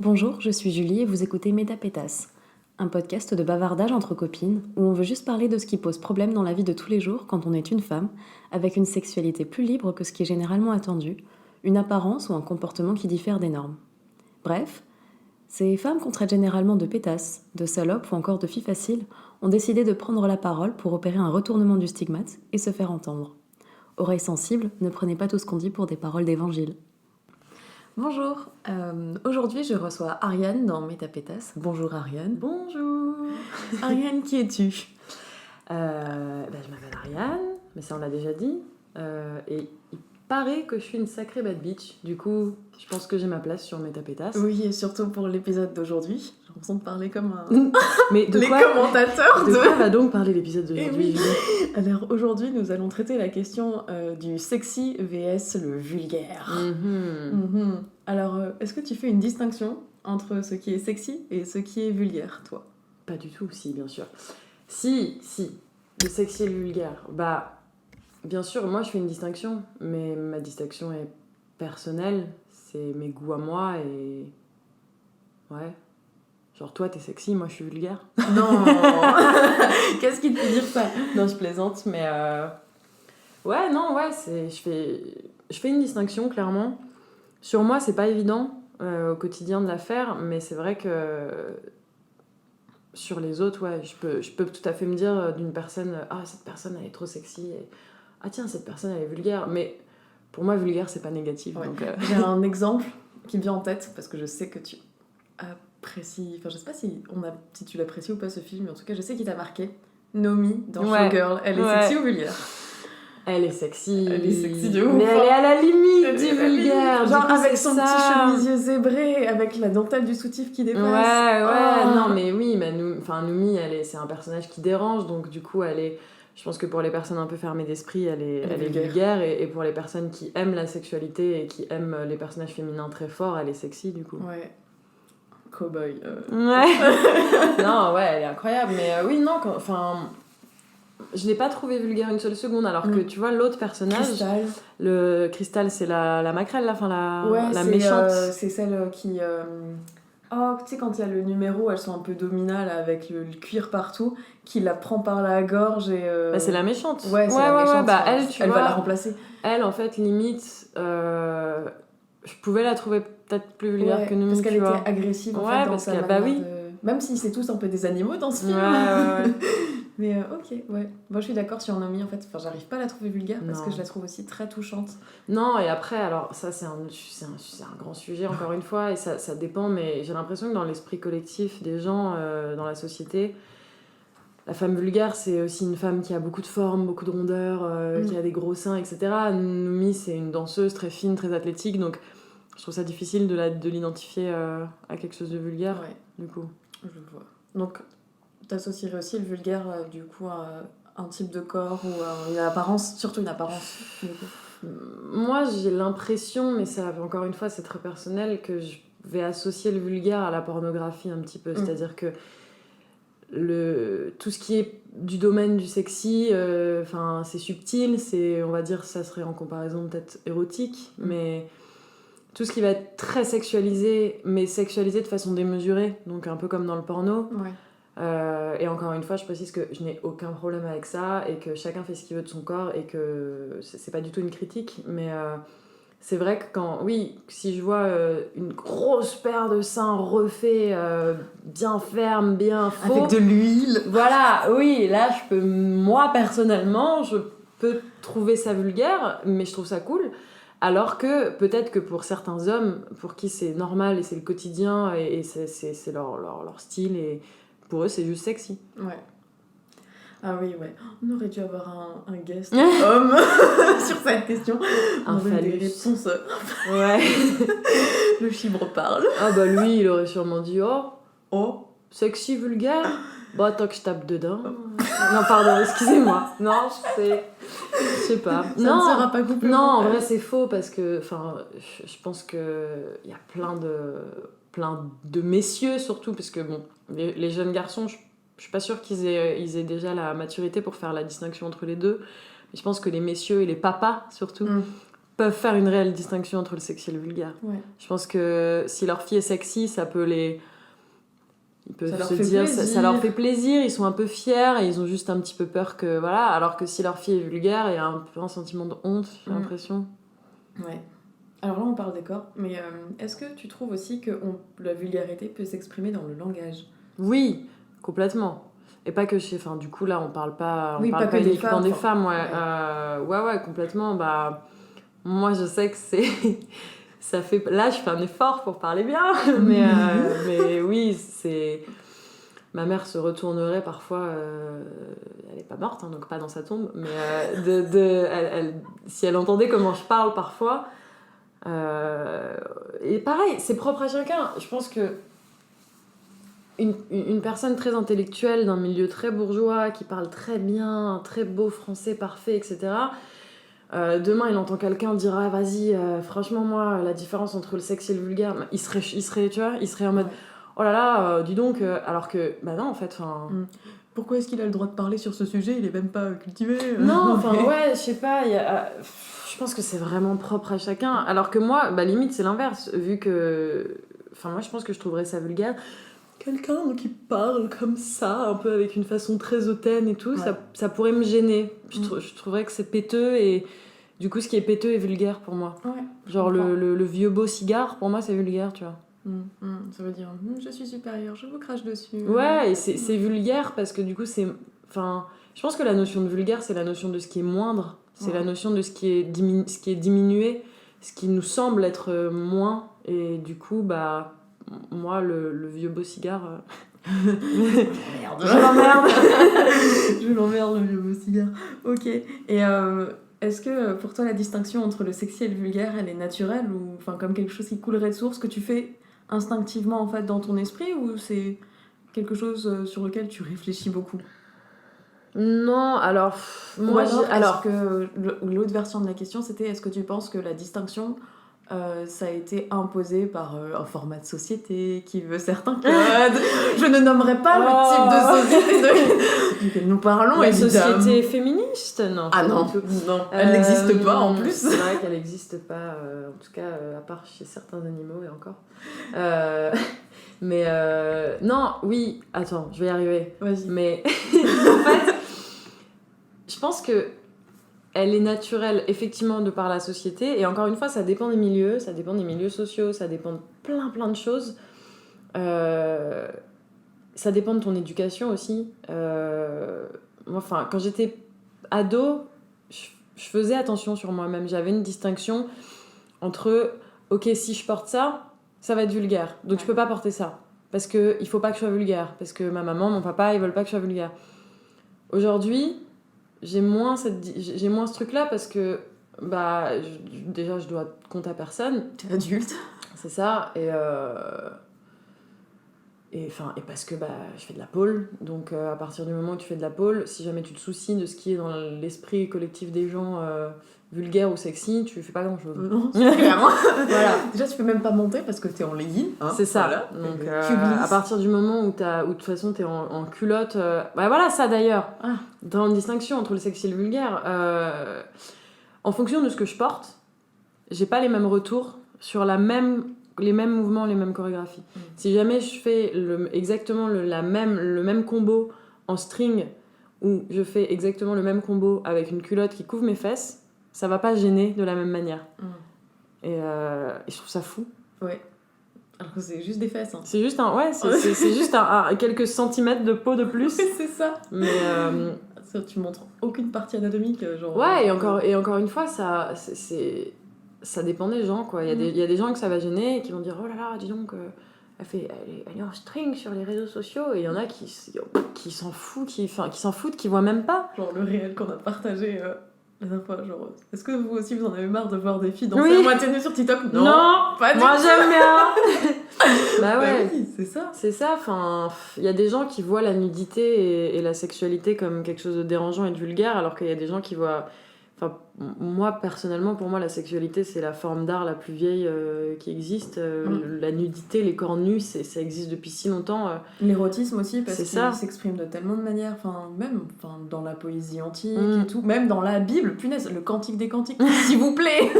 Bonjour, je suis Julie et vous écoutez Métapétas, un podcast de bavardage entre copines où on veut juste parler de ce qui pose problème dans la vie de tous les jours quand on est une femme, avec une sexualité plus libre que ce qui est généralement attendu, une apparence ou un comportement qui diffère des normes. Bref, ces femmes qu'on traite généralement de pétasses, de salopes ou encore de filles faciles ont décidé de prendre la parole pour opérer un retournement du stigmate et se faire entendre. Oreilles sensibles, ne prenez pas tout ce qu'on dit pour des paroles d'évangile. Bonjour, aujourd'hui je reçois Ariane dans Métapétas. Bonjour Ariane. Bonjour. Ariane, qui es-tu? Je m'appelle Ariane, mais ça on l'a déjà dit. Et il paraît que je suis une sacrée bad bitch. Du coup, je pense que j'ai ma place sur Métapétas. Oui, et surtout pour l'épisode d'aujourd'hui. J'ai l'impression de parler comme un... Mais de les quoi, commentateurs de quoi va donc parler l'épisode d'aujourd'hui, Eh oui. Julie? Alors aujourd'hui nous allons traiter la question du sexy vs le vulgaire. Alors, est-ce que tu fais une distinction entre ce qui est sexy et ce qui est vulgaire, toi? Pas du tout, si, bien sûr. Si, le sexy et le vulgaire. Bah, bien sûr, moi je fais une distinction, mais ma distinction est personnelle. C'est mes goûts à moi et... Ouais. Genre, toi, t'es sexy, moi, je suis vulgaire. Non. Qu'est-ce qui te fait dire ça? Non, je plaisante, mais... Ouais, non, ouais, je fais une distinction, clairement. Sur moi, c'est pas évident au quotidien de la faire, mais c'est vrai que... Sur les autres, ouais, je peux tout à fait me dire d'une personne, ah, cette personne, elle est trop sexy, et ah, tiens, cette personne, elle est vulgaire. Mais pour moi, vulgaire, c'est pas négatif, Ouais. donc... J'ai un exemple qui me vient en tête, parce que je sais que tu apprécies... Enfin, je sais pas si tu l'apprécies ou pas, ce film, mais en tout cas, je sais qu'il t'a marqué. Nomi, dans Ouais. Showgirl, elle est Ouais. sexy ou vulgaire? Elle est sexy. Elle est sexy de ouf. Mais elle est à la limite Elle du est à la vulgaire. limite. Genre du coup, avec c'est son ça. petit chemisier zébré, avec la dentelle du soutif qui dépasse. Ouais, Oh. non, mais oui, mais Noumi, c'est un personnage qui dérange, donc du coup, je pense que pour les personnes un peu fermées d'esprit, elle est vulgaire, et pour les personnes qui aiment la sexualité et qui aiment les personnages féminins très forts, elle est sexy, du coup. Ouais. Cowboy. Ouais. Non, ouais, elle est incroyable, mais oui, non, je l'ai pas trouvé vulgaire une seule seconde, alors que tu vois, l'autre personnage, Cristal. le Cristal, c'est la maquerelle, la c'est, méchante. c'est celle qui... Oh, tu sais, quand il y a le numéro, elles sont un peu dominales avec le cuir partout, qui la prend par la gorge et... Bah, c'est la méchante. Ouais, c'est la méchante. Bah, elle, tu elle vois, va la remplacer. Elle, en fait, limite, je pouvais la trouver peut-être plus vulgaire que nous. Parce qu'elle était agressive, en fait, dans parce sa que, manière bah oui. Même si c'est tous un peu des animaux dans ce film. Ouais. Mais ok, ouais. Moi, je suis d'accord sur Nomi, en fait. Enfin, j'arrive pas à la trouver vulgaire parce Non. que je la trouve aussi très touchante. Non, et après, alors, ça, c'est un grand sujet, encore une fois, et ça dépend, mais j'ai l'impression que dans l'esprit collectif des gens, dans la société, la femme vulgaire, c'est aussi une femme qui a beaucoup de forme, beaucoup de rondeur, qui a des gros seins, etc. Noumi, c'est une danseuse très fine, très athlétique, donc je trouve ça difficile de l'identifier à quelque chose de vulgaire, du coup. Je vois. Donc, t'associerais aussi le vulgaire, du coup, à un type de corps ou à une apparence, surtout une apparence, du coup. Moi, j'ai l'impression, mais ça, encore une fois, c'est très personnel, que je vais associer le vulgaire à la pornographie un petit peu, c'est-à-dire que tout ce qui est du domaine du sexy, c'est subtil, on va dire, ça serait en comparaison peut-être érotique, mais tout ce qui va être très sexualisé, mais sexualisé de façon démesurée, donc un peu comme dans le porno. Et encore une fois, je précise que je n'ai aucun problème avec ça et que chacun fait ce qu'il veut de son corps et que c'est pas du tout une critique, mais c'est vrai que si je vois une grosse paire de seins refaits, bien ferme, bien faux... Avec de l'huile. Voilà, oui, là, moi, personnellement, je peux trouver ça vulgaire, mais je trouve ça cool. Alors que, peut-être que pour certains hommes, pour qui c'est normal et c'est le quotidien et c'est leur style, et pour eux, c'est juste sexy. Ouais. Ah oui, ouais. On aurait dû avoir un guest homme sur cette question. Un on aurait des phallus. réponses. Ouais. Le chibre parle. Ah bah lui, il aurait sûrement dit « Oh, sexy, vulgaire ?» Bah, tant que je tape dedans. Non, pardon, excusez-moi. Non, je sais pas. Ça ne sera pas coupé. Non, en vrai, c'est faux parce que, je pense qu'il y a plein de messieurs, surtout, parce que, bon, les jeunes garçons, je suis pas sûre qu'ils aient déjà la maturité pour faire la distinction entre les deux. Mais je pense que les messieurs et les papas, surtout, peuvent faire une réelle distinction entre le sexy et le vulgaire. Ouais. Je pense que si leur fille est sexy, ça peut les... Ils peuvent se fait dire, ça leur plaisir. fait plaisir, ils sont un peu fiers et ils ont juste un petit peu peur que... Voilà, alors que si leur fille est vulgaire, il y a un peu un sentiment de honte, j'ai l'impression. Ouais. Alors là, on parle des corps, mais est-ce que tu trouves aussi que la vulgarité peut s'exprimer dans le langage ? Oui, complètement. Et pas que chez... Enfin, du coup, là, on parle pas Pas que des uniquement femmes, des enfin, femmes, ouais. Ouais, complètement. Bah, moi, je sais que c'est... ça fait... Là, je fais un effort pour parler bien, mais oui, c'est... Ma mère se retournerait parfois... Elle est pas morte, hein, donc pas dans sa tombe, mais si elle entendait comment je parle parfois... Et pareil, c'est propre à chacun. Je pense que une personne très intellectuelle d'un milieu très bourgeois qui parle très bien, un très beau français parfait, etc. Demain, il entend quelqu'un dire ah, vas-y, franchement, moi, la différence entre le sexe et le vulgaire, il serait tu vois, il serait en mode oh là là, dis donc, alors que bah non, en fait, enfin. Pourquoi est-ce qu'il a le droit de parler sur ce sujet ? Il est même pas cultivé. Non, enfin, ouais, je sais pas, je pense que c'est vraiment propre à chacun. Alors que moi, bah limite, c'est l'inverse, vu que. Enfin, moi, je pense que je trouverais ça vulgaire. Quelqu'un qui parle comme ça, un peu avec une façon très hautaine et tout, ça pourrait me gêner. Je trouverais que c'est péteux et du coup, ce qui est péteux est vulgaire pour moi. Ouais, genre le vieux beau cigare, pour moi, c'est vulgaire, tu vois. Ça veut dire je suis supérieure, je vous crache dessus. Ouais, et c'est vulgaire parce que du coup, c'est. Enfin, je pense que la notion de vulgaire, c'est la notion de ce qui est moindre, c'est la notion de ce qui est diminué, ce qui nous semble être moins, et du coup, bah. Moi, le vieux beau cigare... Merde. Je l'emmerde. Je l'emmerde, le vieux beau cigare. Ok. Et est-ce que pour toi, la distinction entre le sexy et le vulgaire, elle est naturelle ou enfin comme quelque chose qui coulerait de source, que tu fais instinctivement en fait dans ton esprit, ou c'est quelque chose sur lequel tu réfléchis beaucoup ? Non, alors... Moi, alors que l'autre version de la question, c'était est-ce que tu penses que la distinction... ça a été imposé par un format de société qui veut certains codes. Je ne nommerai pas le type de société duquel nous parlons, la évidemment. Société féministe, non. Ah non, elle n'existe pas en plus. C'est vrai qu'elle n'existe pas, en tout cas, à part chez certains animaux et encore. Mais non, oui, attends, je vais y arriver. Vas-y. Mais en fait, je pense que elle est naturelle, effectivement, de par la société. Et encore une fois, ça dépend des milieux sociaux, ça dépend de plein de choses. Ça dépend de ton éducation aussi. Enfin, quand j'étais ado, je faisais attention sur moi-même. J'avais une distinction entre, ok, si je porte ça, ça va être vulgaire. Donc je peux pas porter ça. Parce qu'il faut pas que je sois vulgaire. Parce que ma maman, mon papa, ils veulent pas que je sois vulgaire. Aujourd'hui... j'ai moins ce truc-là parce que bah déjà je dois compte à personne. T'es adulte. C'est ça. Et parce que bah je fais de la pole, donc à partir du moment où tu fais de la pole, si jamais tu te soucies de ce qui est dans l'esprit collectif des gens vulgaire ou sexy, tu fais pas grand chose. Non, c'est clair. Voilà. Déjà, tu peux même pas monter parce que t'es en legging. Hein, c'est ça. Voilà. Donc tu glisses. à partir du moment où de toute façon t'es en culotte, bah voilà ça d'ailleurs. Dans une distinction entre le sexy et le vulgaire, en fonction de ce que je porte, j'ai pas les mêmes retours sur les mêmes mouvements, les mêmes chorégraphies. Si jamais je fais exactement le même combo en string, ou je fais exactement le même combo avec une culotte qui couvre mes fesses, ça va pas gêner de la même manière. Et je trouve ça fou. Ouais. Alors que c'est juste des fesses. Hein. C'est juste c'est juste quelques centimètres de peau de plus. C'est ça. Mais ça, tu montres aucune partie anatomique, genre. Ouais, et encore une fois, ça dépend des gens, quoi. Il y a des gens que ça va gêner et qui vont dire oh là là, dis donc. Elle est en string sur les réseaux sociaux, et il y en a qui s'en foutent, qui voient même pas. Genre le réel qu'on a partagé la dernière fois, genre, est-ce que vous aussi vous en avez marre de voir des filles danser à moitié nues sur TikTok ? Non, pas du moi tout. j'aime bien. Bah ouais, bah oui, c'est ça. C'est ça, enfin, il y a des gens qui voient la nudité et la sexualité comme quelque chose de dérangeant et de vulgaire, alors qu'il y a des gens qui voient... Enfin, moi, personnellement, pour moi, la sexualité, c'est la forme d'art la plus vieille qui existe. La nudité, les corps nus, ça existe depuis si longtemps. L'érotisme aussi, parce C'est qu'il ça. s'exprime de tellement de manières, même dans la poésie antique et tout, même dans la Bible, punaise, le Cantique des Cantiques, s'il vous plaît.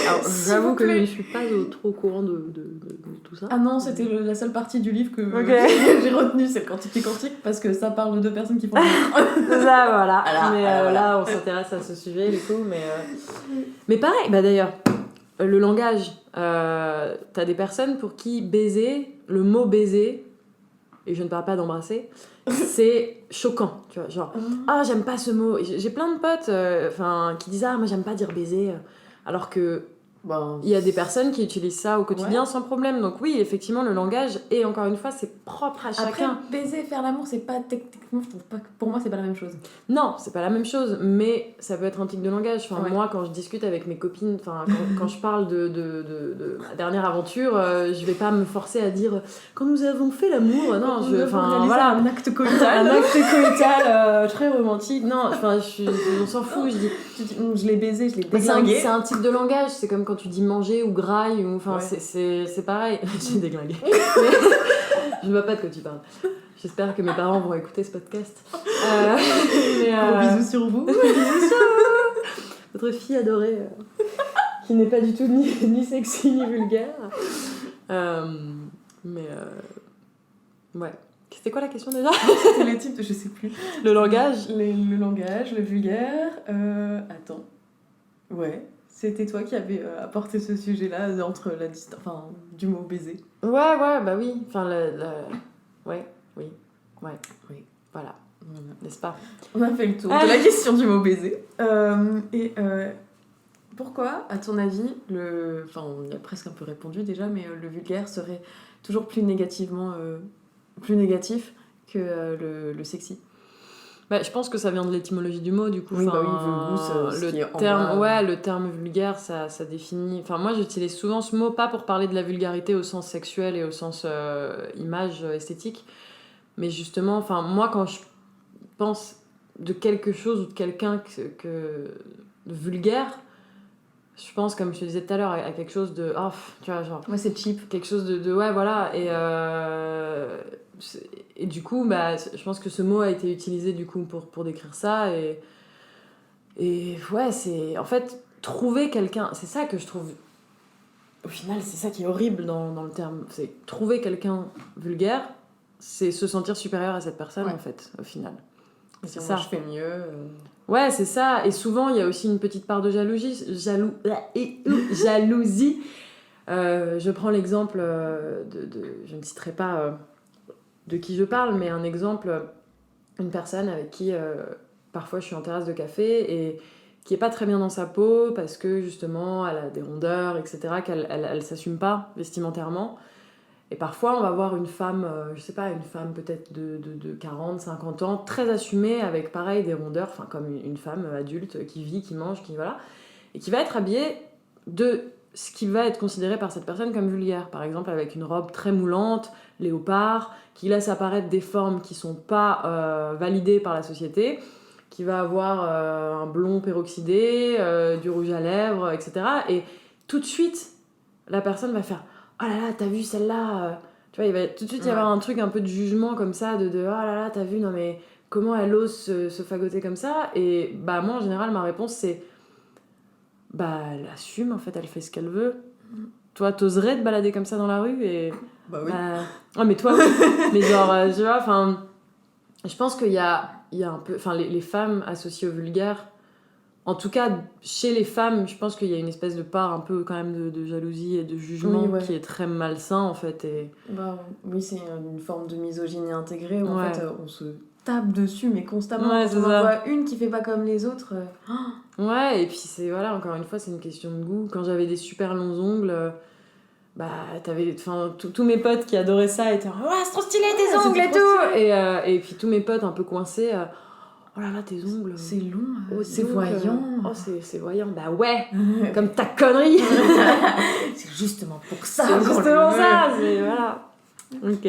Alors, S'il j'avoue vous que plaît. je ne suis pas trop au courant de tout ça. Ah non, c'était la seule partie du livre que j'ai retenue, c'est le Cantique des Cantiques, parce que ça parle de deux personnes qui font Ça, voilà. Mais voilà. là, on s'intéresse à ce sujet, du coup. Mais pareil, bah d'ailleurs, le langage, t'as des personnes pour qui baiser, le mot baiser, et je ne parle pas d'embrasser, c'est choquant, tu vois, genre j'aime pas ce mot. Et j'ai plein de potes qui disent moi j'aime pas dire baiser, alors que il y a des personnes qui utilisent ça au quotidien sans problème. Donc oui, effectivement, le langage, et encore une fois, c'est propre à chacun. Après, baiser, faire l'amour, c'est pas techniquement, je trouve pas, pour moi, c'est pas la même chose. Non, c'est pas la même chose, mais ça peut être un tic de langage. Ouais. Moi, quand je discute avec mes copines, quand je parle de ma dernière aventure, je vais pas me forcer à dire quand nous avons fait l'amour. Non, voilà, un acte coïtal. un acte coïtal très romantique. Non, on s'en fout. Je dis, je l'ai baisé, je l'ai mais déglingué. c'est un type de langage. C'est comme quand tu dis manger ou graille, ou c'est pareil. J'ai déglingué. Je vois pas de quoi tu parles. J'espère que mes parents vont écouter ce podcast. Gros bisous sur vous. Bisous sur vous. Votre fille adorée, qui n'est pas du tout ni sexy ni vulgaire. Ouais. C'était quoi la question déjà ? C'était les types de, je sais plus. Le langage. Le langage, le vulgaire. Attends. Ouais. C'était toi qui avais apporté ce sujet-là entre la distance, du mot baiser. Ouais, bah oui. Ouais, oui. Voilà. N'est-ce pas ? On a fait le tour de la question du mot baiser. Pourquoi, à ton avis, on y a presque un peu répondu déjà, mais le vulgaire serait toujours plus négatif que le sexy? Je pense que ça vient de l'étymologie du mot, du coup. Oui, vulgus, le terme vulgaire, ça définit... moi, j'utilise souvent ce mot, pas pour parler de la vulgarité au sens sexuel et au sens image esthétique, mais justement, moi, quand je pense de quelque chose ou de quelqu'un de vulgaire, je pense, comme je te disais tout à l'heure, à quelque chose de... tu vois, genre... Ouais, c'est cheap. Quelque chose de ouais, voilà. Et du coup, je pense que ce mot a été utilisé, du coup, pour décrire ça. Et ouais, c'est... En fait, trouver quelqu'un... C'est ça que je trouve... Au final, c'est ça qui est horrible dans le terme. C'est trouver quelqu'un vulgaire, c'est se sentir supérieur à cette personne, en fait, au final. C'est ça. Je fais mieux. Ouais, c'est ça. Et souvent, il y a aussi une petite part de jalousie. Jalousie. Je prends l'exemple je ne citerai pas de qui je parle, mais un exemple, une personne avec qui parfois je suis en terrasse de café et qui est pas très bien dans sa peau parce que justement elle a des rondeurs, etc., qu'elle s'assume pas vestimentairement. Et parfois on va voir une femme, je sais pas, une femme peut-être de 40, 50 ans, très assumée avec pareil des rondeurs, comme une femme adulte qui vit, qui mange, voilà, et qui va être habillée de ce qui va être considéré par cette personne comme vulgaire, par exemple avec une robe très moulante, léopard, qui laisse apparaître des formes qui sont pas validées par la société, qui va avoir un blond peroxydé, du rouge à lèvres, etc. Et tout de suite, la personne va faire « Oh là là, t'as vu celle-là ?» Tu vois, il va tout de suite y avoir un truc un peu de jugement comme ça, de « Oh là là, t'as vu, non mais comment elle ose se fagoter comme ça ?» Et moi, en général, ma réponse, c'est elle assume, en fait, elle fait ce qu'elle veut. Toi, t'oserais te balader comme ça dans la rue et... oui. Mais toi, oui. Mais genre, tu vois, je pense qu'il y a un peu... les femmes associées au vulgaire, en tout cas, chez les femmes, je pense qu'il y a une espèce de part un peu quand même de jalousie et de jugement qui est très malsain, en fait. Et... oui, c'est une forme de misogynie intégrée où, en fait, on se tape dessus, mais constamment. Quand on en voit une qui fait pas comme les autres... Ouais, et puis c'est, voilà, encore une fois, c'est une question de goût. Quand j'avais des super longs ongles... t'avais tous mes potes qui adoraient ça étaient c'est trop stylé tes ongles et tout, et puis tous mes potes un peu coincés oh là là tes ongles c'est long, c'est voyant, c'est voyant, ouais comme ta connerie. C'est justement pour ça, c'est justement ça, c'est voilà. Ok.